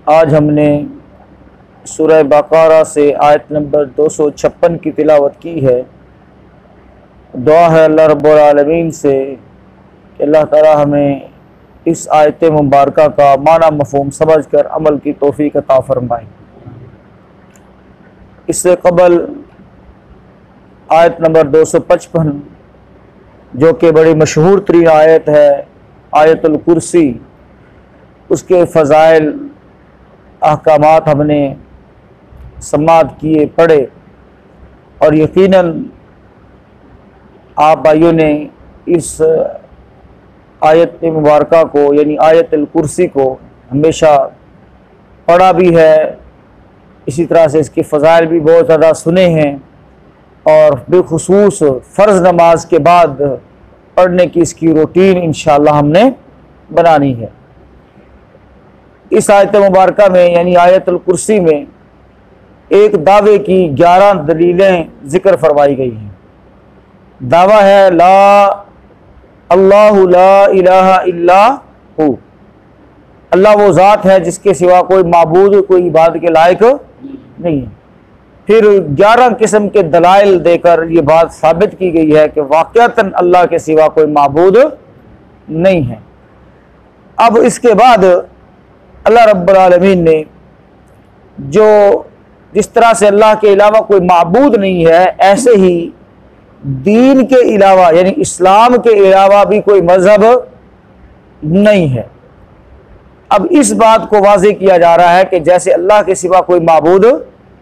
आज हमने सूरह बक़रा से आयत नंबर 256 की तिलावत की है। दुआ है अल्लाह रब्बुल आलमीन से कि अल्लाह ताला हमें इस आयत मुबारका का माना मफ़हूम समझ कर अमल की तौफ़ीक़ अता फ़रमाए। इससे क़बल आयत नंबर 255 जो कि बड़ी मशहूर तरीन आयत है, आयतुल कुर्सी, उसके फ़ज़ाइल अहकामात हमने समाअत किए, पढ़े, और यकीनन आप भाइयों ने इस आयत मुबारका को यानी आयतुल कुर्सी को हमेशा पढ़ा भी है। इसी तरह से इसके फ़ज़ाइल भी बहुत ज़्यादा सुने हैं और बिख़ुसूस फ़र्ज़ नमाज के बाद पढ़ने की इसकी रूटीन इंशाअल्लाह हमने बनानी है। इस आयत मुबारका में यानी आयतुल कुर्सी में एक दावे की 11 दलीलें ज़िक्र फरमाई गई हैं। दावा है ला अल्लाहु ला इलाहा इल्ला हु, अल्लाह वो ज़ात है जिसके सिवा कोई माबूद, कोई इबादत के लायक नहीं है। फिर 11 किस्म के दलाइल देकर ये बात साबित की गई है कि वाक़अतन अल्लाह के सिवा कोई माबूद नहीं है। अब इसके बाद अल्लाह रब्बुल आलमीन ने जो जिस तरह से अल्लाह के अलावा कोई माबूद नहीं है, ऐसे ही दीन के अलावा यानी इस्लाम के अलावा भी कोई मज़हब नहीं है। अब इस बात को वाज़ेह किया जा रहा है कि जैसे अल्लाह के सिवा कोई माबूद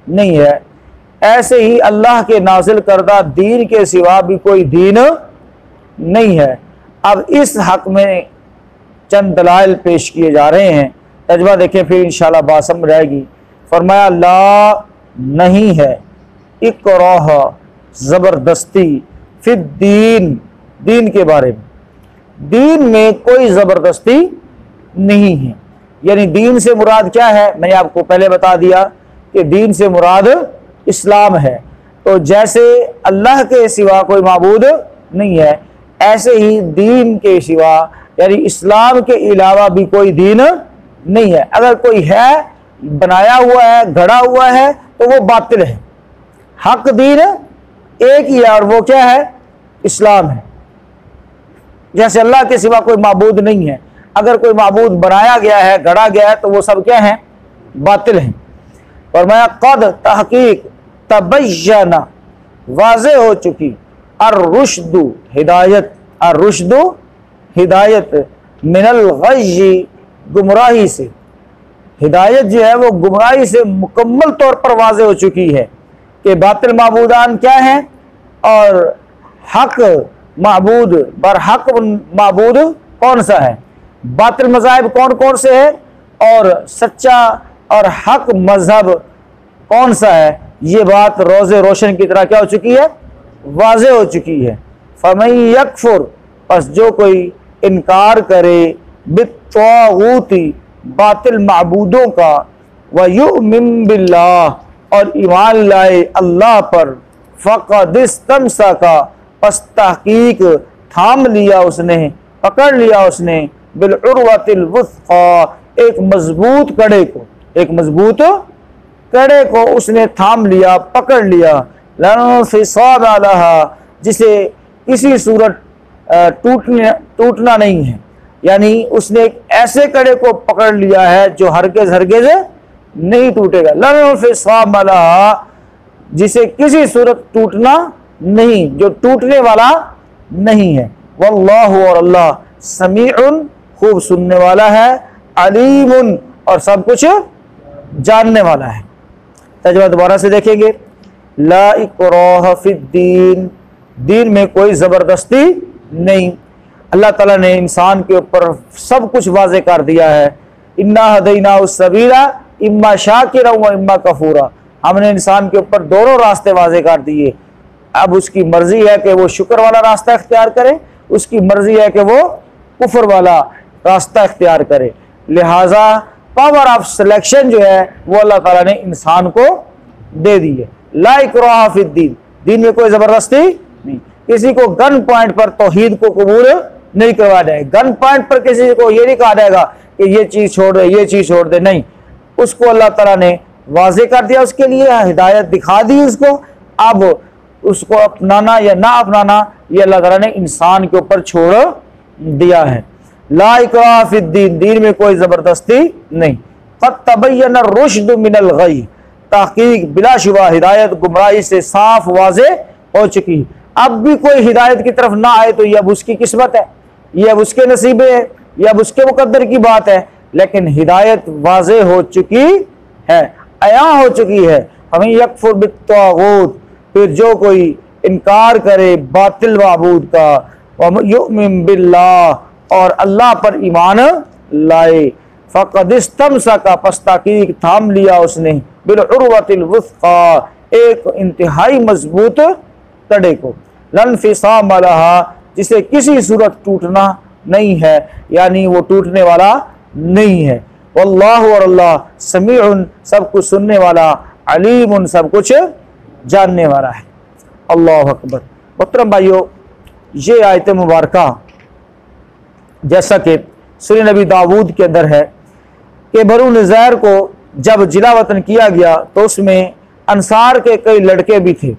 नहीं है, ऐसे ही अल्लाह के नाजिल करदा दीन के सिवा भी कोई दीन नहीं है। अब इस हक़ में चंद दलाइल पेश किए जा रहे हैं, तर्जुमा देखें फिर इंशाअल्लाह बात समझ आएगी। फरमाया ला नहीं है, इकराह ज़बरदस्ती, फिर दीन, दीन के बारे में, दीन में कोई ज़बरदस्ती नहीं है। यानी दीन से मुराद क्या है, मैंने आपको पहले बता दिया कि दीन से मुराद इस्लाम है। तो जैसे अल्लाह के सिवा कोई माबूद नहीं है, ऐसे ही दीन के सिवा यानी इस्लाम के अलावा भी कोई दीन नहीं है। अगर कोई है, बनाया हुआ है, गढ़ा हुआ है, तो वो बातिल है। हक दीन एक ही है और वो क्या है, इस्लाम है। जैसे अल्लाह के सिवा कोई माबूद नहीं है, अगर कोई माबूद बनाया गया है, गढ़ा गया है, तो वो सब क्या है, बातिल हैं। और मैं कद तहकीक तबय्यना, वाज़े हो चुकी, अर्रुश्दु हिदायत, अर्रुश्दु हिदायत, मिनल गय्यी गुमराही से, हिदायत जो है वो गुमराही से मुकम्मल तौर पर वाज़े हो चुकी है कि बातिल माबूदान क्या है और हक माबूद बर हक माबूद कौन सा है, बातिल मज़ाहिब कौन कौन से है और सच्चा और हक मज़हब कौन सा है। ये बात रोज़े रोशन की तरह क्या हो चुकी है, वाज़े हो चुकी है। फमन यकफुर, बस जो कोई इनकार करे, बित्तागूती, बातिल माबूदों का, व युमिन बिल्लाह, और ईमान लाए अल्लाह पर, फ़क़द इस्तमसका, पस तहकीक थाम लिया उसने, पकड़ लिया उसने, बिल उर्वतिल वुस्क़ा, एक मजबूत कड़े को, एक मजबूत कड़े को उसने थाम लिया, पकड़ लिया। ला इंफ़िसाम अलैहा, जिसे किसी सूरत टूटना नहीं है। यानी उसने एक ऐसे कड़े को पकड़ लिया है जो हरगिज़ हरगिज़ नहीं टूटेगा। ला इंफ़िसाम अलैहा, जिसे किसी सूरत टूटना नहीं, जो टूटने वाला नहीं है। वल्लाहु, और अल्लाह, समीउन, खूब सुनने वाला है, अलीमुन, और सब कुछ जानने वाला है। तर्जुमा दोबारा से देखेंगे। ला इकराह फिद्दीन, दीन में कोई ज़बरदस्ती नहीं। अल्लाह ताला ने इंसान के ऊपर सब कुछ वाज़े कर दिया है। इन्ना हदैनाहु सबीला इम्मा शाकिरा व इम्मा कफूरा, हमने इंसान के ऊपर दोनों रास्ते वाज़े कर दिए। अब उसकी मर्जी है कि वो शुक्र वाला रास्ता इख्तियार करे, उसकी मर्जी है कि वो कुफर वाला रास्ता इख्तियार करे। लिहाजा पावर ऑफ सिलेक्शन जो है वो अल्लाह ताला ने इंसान को दे दी है। ला इकराह फिद्दीन, दीन में कोई ज़बरदस्ती नहीं। किसी को गन पॉइंट पर तौहीद को कबूल नहीं करवा जाएगा। गन पॉइंट पर किसी को ये नहीं कहा जाएगा कि ये चीज़ छोड़ दे, ये चीज़ छोड़ दे, नहीं। उसको अल्लाह ताला ने वाज़े कर दिया, उसके लिए हिदायत दिखा दी उसको। अब उसको अपनाना या ना अपनाना ये अल्लाह ताला ने इंसान के ऊपर छोड़ दिया है। ला इकराह फिद्दीन, दीन में कोई ज़बरदस्ती नहीं। क़द तबय्यन रुश्द मिनल गय, तहकीक बिलाशुबा हिदायत गुमराही से साफ वाज़े हो चुकी। अब भी कोई हिदायत की तरफ ना आए तो यह अब उसकी किस्मत है, यह अब उसके नसीबे है, यह अब उसके मुकद्दर की बात है। लेकिन हिदायत वाज़े हो चुकी है, अया हो चुकी है। हमें यकफुर बित्तागूत, फिर जो कोई इनकार करे बातिल माबूद का, व युमिन बिल्लाह, और अल्लाह पर ईमान लाए, फ़क़द इस्तमसका, पस ताकीक थाम लिया उसने, बिल उर्वतिल वुस्क़ा, एक इंतहाई मजबूत तड़े को, लन फिसाम लहा, जिसे किसी सूरत टूटना नहीं है, यानी वो टूटने वाला नहीं है। वल्लाहु, और अल्लाह समीउन, सब कुछ सुनने वाला, अलीमुन, सब कुछ जानने वाला है। अल्लाहु अकबर। मोहतरम भाइयों, ये आयत मुबारका जैसा कि सूरह नबी दाऊद के अंदर है कि बनु नज़ीर को जब जिला वतन किया गया तो उसमें अंसार के कई लड़के भी थे,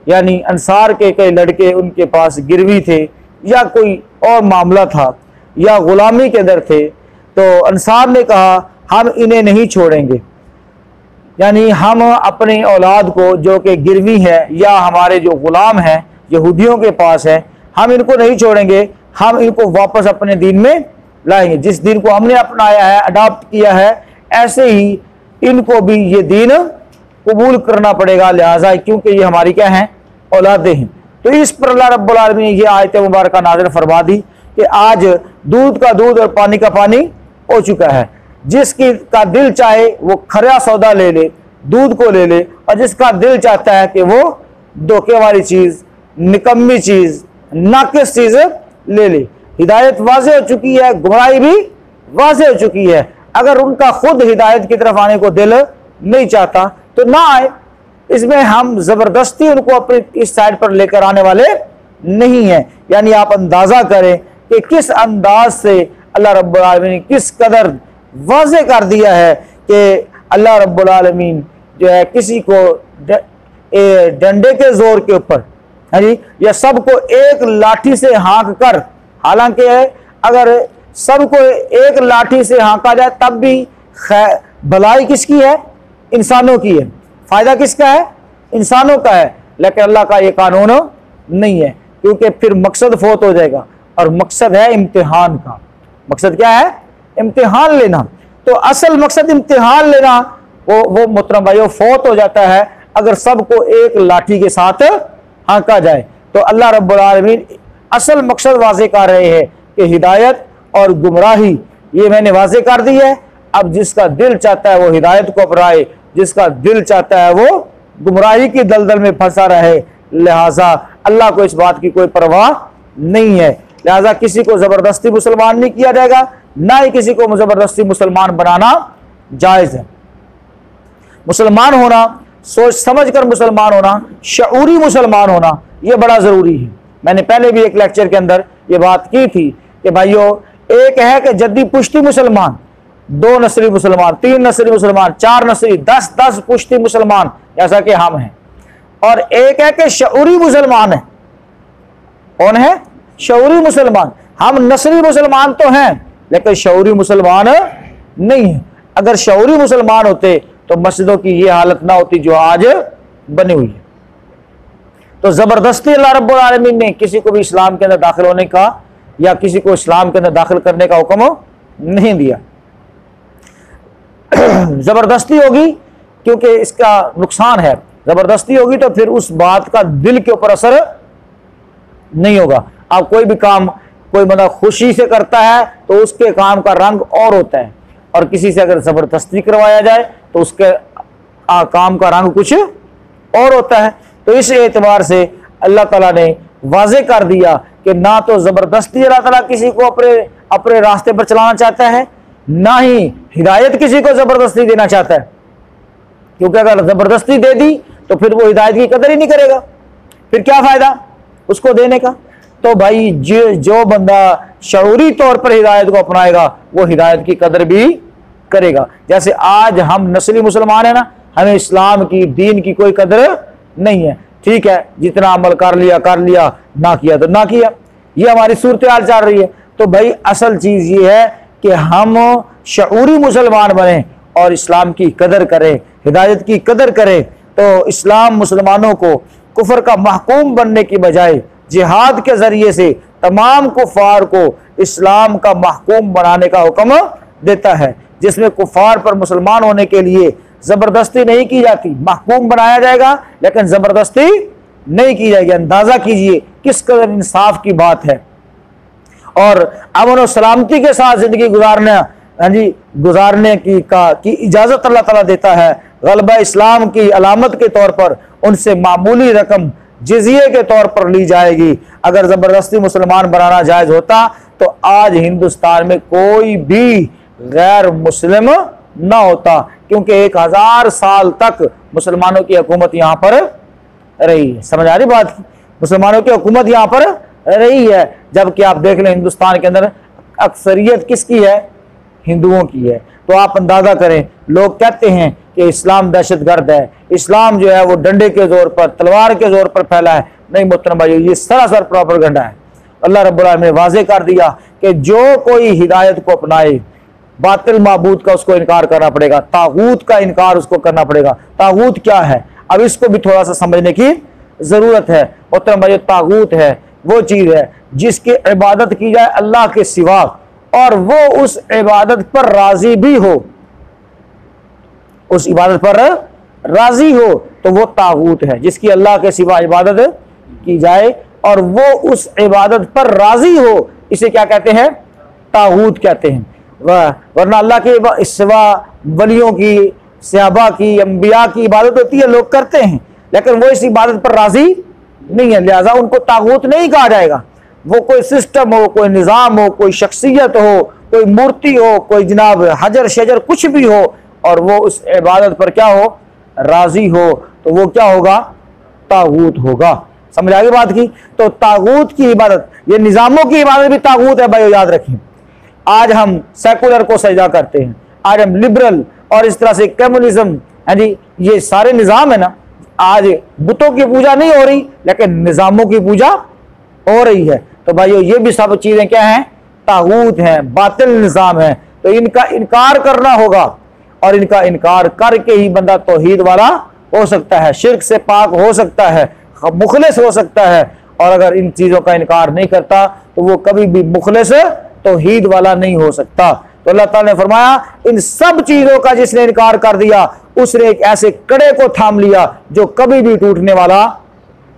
यानी अंसार के कई लड़के उनके पास गिरवी थे या कोई और मामला था या गुलामी के अंदर थे। तो अंसार ने कहा हम इन्हें नहीं छोड़ेंगे, यानी हम अपनी औलाद को जो कि गिरवी है या हमारे जो गुलाम हैं यहूदियों के पास है, हम इनको नहीं छोड़ेंगे, हम इनको वापस अपने दीन में लाएंगे। जिस दीन को हमने अपनाया है, अडॉप्ट किया है, ऐसे ही इनको भी ये दीन कबूल करना पड़ेगा, लिहाजा क्योंकि ये हमारी क्या है, औलादे हैं। तो इस पर अल्लाह रब्बुल आलमीन ने ये आयत मुबारक नाज़िल फरमा दी कि आज दूध का दूध और पानी का पानी हो चुका है। जिसकी का दिल चाहे वो खरा सौदा ले ले, दूध को ले ले, और जिसका दिल चाहता है कि वो धोखे वाली चीज़, निकम्मी चीज़, नाकिस चीज़ ले ले। हिदायत वाज़े हो चुकी है, गुमराही भी वाज़े हो चुकी है। अगर उनका खुद हिदायत की तरफ आने को दिल नहीं चाहता तो ना आए, इसमें हम ज़बरदस्ती उनको अपनी इस साइड पर लेकर आने वाले नहीं हैं। यानी आप अंदाज़ा करें कि किस अंदाज से अल्लाह रब्बुल आलमीन ने किस कदर वाज़े कर दिया है कि अल्लाह रब्बुल आलमीन जो है किसी को डंडे के जोर के ऊपर, है जी, या सबको एक लाठी से हाँक कर, हालांकि अगर सबको एक लाठी से हाँका जाए तब भी भलाई किसकी है, इंसानों की है, फायदा किसका है, इंसानों का है। लेकिन अल्लाह का ये कानून नहीं है, क्योंकि फिर मकसद फोत हो जाएगा, और मकसद है इम्तिहान का। मकसद क्या है, इम्तिहान लेना। तो असल मकसद इम्तिहान लेना वो मोहतरम भाइयों फोत हो जाता है अगर सबको एक लाठी के साथ हाँका जाए। तो अल्लाह रब्बुल आलमीन असल मकसद वाज़े कर रहे हैं कि हिदायत और गुमराही ये मैंने वाज़े कर दी है। अब जिसका दिल चाहता है वो हिदायत को अपनाए, जिसका दिल चाहता है वो गुमराही की दलदल में फंसा रहे। लिहाजा अल्लाह को इस बात की कोई परवाह नहीं है। लिहाजा किसी को ज़बरदस्ती मुसलमान नहीं किया जाएगा, ना ही किसी को ज़बरदस्ती मुसलमान बनाना जायज़ है। मुसलमान होना, सोच समझ कर मुसलमान होना, शऊरी मुसलमान होना, ये बड़ा ज़रूरी है। मैंने पहले भी एक लेक्चर के अंदर ये बात की थी कि भाइयों, एक है कि जद्दी पुश्ती मुसलमान, 2 नस्ली मुसलमान, 3 नस्ली मुसलमान, 4 नस्ली, 10 पुश्ती मुसलमान जैसा कि हम हैं, और एक है कि शऊरी मुसलमान है। कौन है, शऊरी मुसलमान। हम नस्ली मुसलमान तो हैं लेकिन शऊरी मुसलमान नहीं है। अगर शऊरी मुसलमान होते तो मस्जिदों की ये हालत ना होती जो आज बनी हुई है। तो जबरदस्ती अल्लाह रब्बुल आलमीन ने किसी को भी इस्लाम के अंदर दाखिल होने का या किसी को इस्लाम के अंदर दाखिल करने का हुक्म नहीं दिया। जबरदस्ती होगी क्योंकि इसका नुकसान है, जबरदस्ती होगी तो फिर उस बात का दिल के ऊपर असर नहीं होगा। अब कोई भी काम कोई बंदा खुशी से करता है तो उसके काम का रंग और होता है, और किसी से अगर जबरदस्ती करवाया जाए तो उसके काम का रंग कुछ और होता है। तो इस एतबार से अल्लाह ताला ने वाज़े कर दिया कि ना तो ज़बरदस्ती अल्लाह ताला किसी को अपने रास्ते पर चलाना चाहता है, ना ही हिदायत किसी को ज़बरदस्ती देना चाहता है। क्योंकि अगर ज़बरदस्ती दे दी तो फिर वो हिदायत की कदर ही नहीं करेगा, फिर क्या फ़ायदा उसको देने का। तो भाई जो बंदा शऊरी तौर पर हिदायत को अपनाएगा वो हिदायत की कदर भी करेगा। जैसे आज हम नस्ली मुसलमान है ना, हमें इस्लाम की दीन की कोई कदर नहीं है, ठीक है, जितना अमल कर लिया, ना किया तो ना किया, ये हमारी सूरत हाल चल रही है। तो भाई असल चीज ये है कि हम शऊरी मुसलमान बने और इस्लाम की कदर करें, हिदायत की कदर करें। तो इस्लाम मुसलमानों को कुफर का महकूम बनने की बजाय जिहाद के जरिए से तमाम कुफार को इस्लाम का महकूम बनाने का हुक्म देता है, जिसमें कुफार पर मुसलमान होने के लिए जबरदस्ती नहीं की जाती। महकूम बनाया जाएगा लेकिन जबरदस्ती नहीं की जाएगी। अंदाजा कीजिए किस कदर इंसाफ की बात है। और अमन और सलामती के साथ जिंदगी गुजारने की इजाजत अल्लाह ताला देता है। गलबा इस्लाम की अलामत के तौर पर उनसे मामूली रकम जिजिये के तौर पर ली जाएगी। अगर जबरदस्ती मुसलमान बनाना जायज होता तो आज हिंदुस्तान में कोई भी गैर मुस्लिम ना होता, क्योंकि 1000 साल तक मुसलमानों की हुकूमत यहाँ पर रही है। समझ आ रही बात? मुसलमानों की हुकूमत यहाँ पर रही है, जबकि आप देख लें हिंदुस्तान के अंदर अक्सरियत किसकी है? हिंदुओं की है। तो आप अंदाजा करें, लोग कहते हैं कि इस्लाम दहशतगर्द है, इस्लाम जो है वो डंडे के जोर पर, तलवार के जोर पर फैला है। नहीं मोहतरम भाई, ये सरासर प्रोपेगेंडा है। अल्लाह रब्बुल आलमीन ने वाज़ेह कर दिया कि जो कोई हिदायत को अपनाए, बातिल माबूद का उसको इनकार करना पड़ेगा, तागूत का इनकार उसको करना पड़ेगा। तागूत क्या है, अब इसको भी थोड़ा सा समझने की जरूरत है। मोहतरम भाई, तागूत है वो चीज है जिसकी इबादत की जाए अल्लाह के सिवा और वो उस इबादत पर राजी भी हो, उस इबादत पर राजी हो, तो वो तागूत है। जिसकी अल्लाह के सिवा इबादत की जाए और वो उस इबादत पर राजी हो, इसे क्या कहते हैं? तागूत कहते हैं। वरना अल्लाह के सिवा वलियों की, सहाबा की, अंबिया की इबादत होती है, लोग करते हैं, लेकिन वो इस इबादत पर राजी नहीं है, लिहाजा उनको तागूत नहीं कहा जाएगा। वो कोई सिस्टम हो, कोई निज़ाम हो, कोई शख्सियत हो, कोई मूर्ति हो, कोई जनाब हजर शजर कुछ भी हो, और वो उस इबादत पर क्या हो? राजी हो, तो वो क्या होगा? तागूत होगा। समझ आ गई बात की? तो तागूत की इबादत, ये निज़ामों की इबादत भी तागूत है भाई, याद रखें। आज हम सेकुलर को सजदा करते हैं, आज हम लिबरल और इस तरह से कम्युनिज्म है जी, ये सारे निज़ाम है ना, आज बुतों की पूजा नहीं हो रही लेकिन निज़ामों की पूजा हो रही है। तो भाइयों, ये भी सब चीजें क्या हैं? तागूत हैं, बातिल निज़ाम है। तो इनका इनकार करना होगा और इनका इनकार करके ही बंदा तौहीद वाला हो सकता है, शिर्क से पाक हो सकता है, मुखलिस हो सकता है। और अगर इन चीजों का इनकार नहीं करता तो वो कभी भी मुखलिस तौहीद वाला नहीं हो सकता। तो अल्लाह ताला ने फरमाया, इन सब चीजों का जिसने इनकार कर दिया उसने एक ऐसे कड़े को थाम लिया जो कभी भी टूटने वाला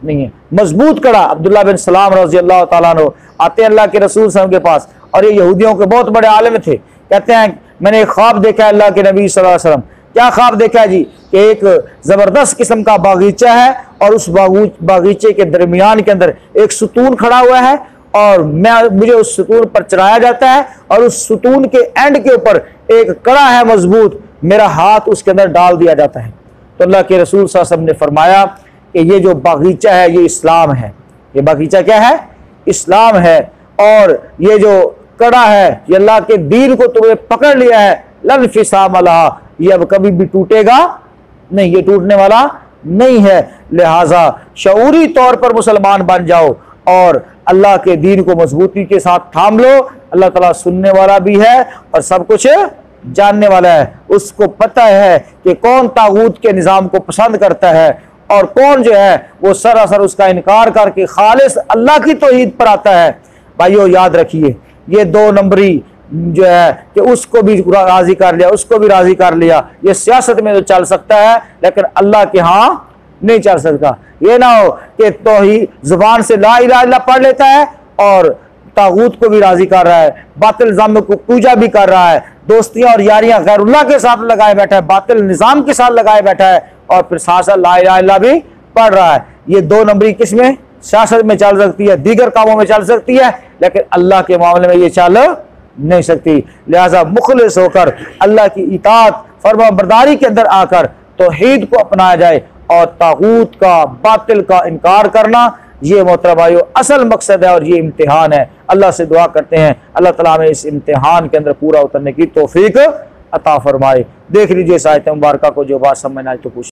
नहीं है, मजबूत कड़ा। अब्दुल्लाह बिन सलाम रज़ी अल्लाह ताला अन्हु आते हैं अल्लाह के रसूल सल्लल्लाहु अलैहि वसल्लम के पास, और ये यहूदियों के बहुत बड़े आलिम थे। कहते हैं, मैंने एक ख्वाब देखा है अल्लाह के नबी सल्लल्लाहु अलैहि वसल्लम। क्या ख्वाब देखा है जी? कि एक जबरदस्त किस्म का बागीचा है और उस बागीचे के दरमियान के अंदर एक सुतून खड़ा हुआ है और मुझे उस सुतून पर चढ़ाया जाता है और उस सुतून के एंड के ऊपर एक कड़ा है मजबूत, मेरा हाथ उसके अंदर डाल दिया जाता है। तो अल्लाह के रसूल सल्लल्लाहु अलैहि वसल्लम ने फरमाया कि ये जो बागीचा है ये इस्लाम है। ये बागीचा क्या है? इस्लाम है। और ये जो कड़ा है ये अल्लाह के दीन को तुम्हें पकड़ लिया है, लन फिसाम अलहा, ये अब कभी भी टूटेगा नहीं, ये टूटने वाला नहीं है। लिहाजा शऊरी तौर पर मुसलमान बन जाओ और अल्लाह के दीन को मजबूती के साथ थाम लो। अल्लाह ताला सुनने वाला भी है और सब कुछ जानने वाला है। उसको पता है कि कौन तागूत के निज़ाम को पसंद करता है और कौन जो है वो सरासर उसका इनकार करके खालिस अल्लाह की तौहीद पर आता है। भाइयों, याद रखिए, ये 2 नंबरी जो है कि उसको भी राजी कर लिया, उसको भी राजी कर लिया, ये सियासत में तो चल सकता है लेकिन अल्लाह के यहाँ नहीं चल सकता। ये ना हो कि तौहीद जुबान से ला इलाहा इल्लल्लाह पढ़ लेता है और तागूत को भी राजी कर रहा है, बातिल निज़ाम को पूजा भी कर रहा है, दोस्तियां और यारियां गैरुल्लाह के साथ लगाए बैठा है, बातिल निज़ाम के साथ लगाए बैठा है और फिर साथ साथ ला इलाहा इल्लल्लाह भी पढ़ रहा है। ये 2 नंबरी किसमें? सियासत में चल सकती है, दीगर कामों में चल सकती है, लेकिन अल्लाह के मामले में ये चल नहीं सकती। लिहाजा मुखलिस होकर अल्लाह की इताअत फरमाबरदारी के अंदर आकर तौहीद को अपनाया जाए और तागूत का, बातिल का इनकार करना, ये मोहतरम भाइयों असल मकसद है और ये इम्तिहान है। अल्लाह से दुआ करते हैं अल्लाह ताला हमें इस इम्तिहान के अंदर पूरा उतरने की तौफीक अता फरमाए। देख लीजिए इस आयत मुबारक को, जो बात समझ आए तो पूछ।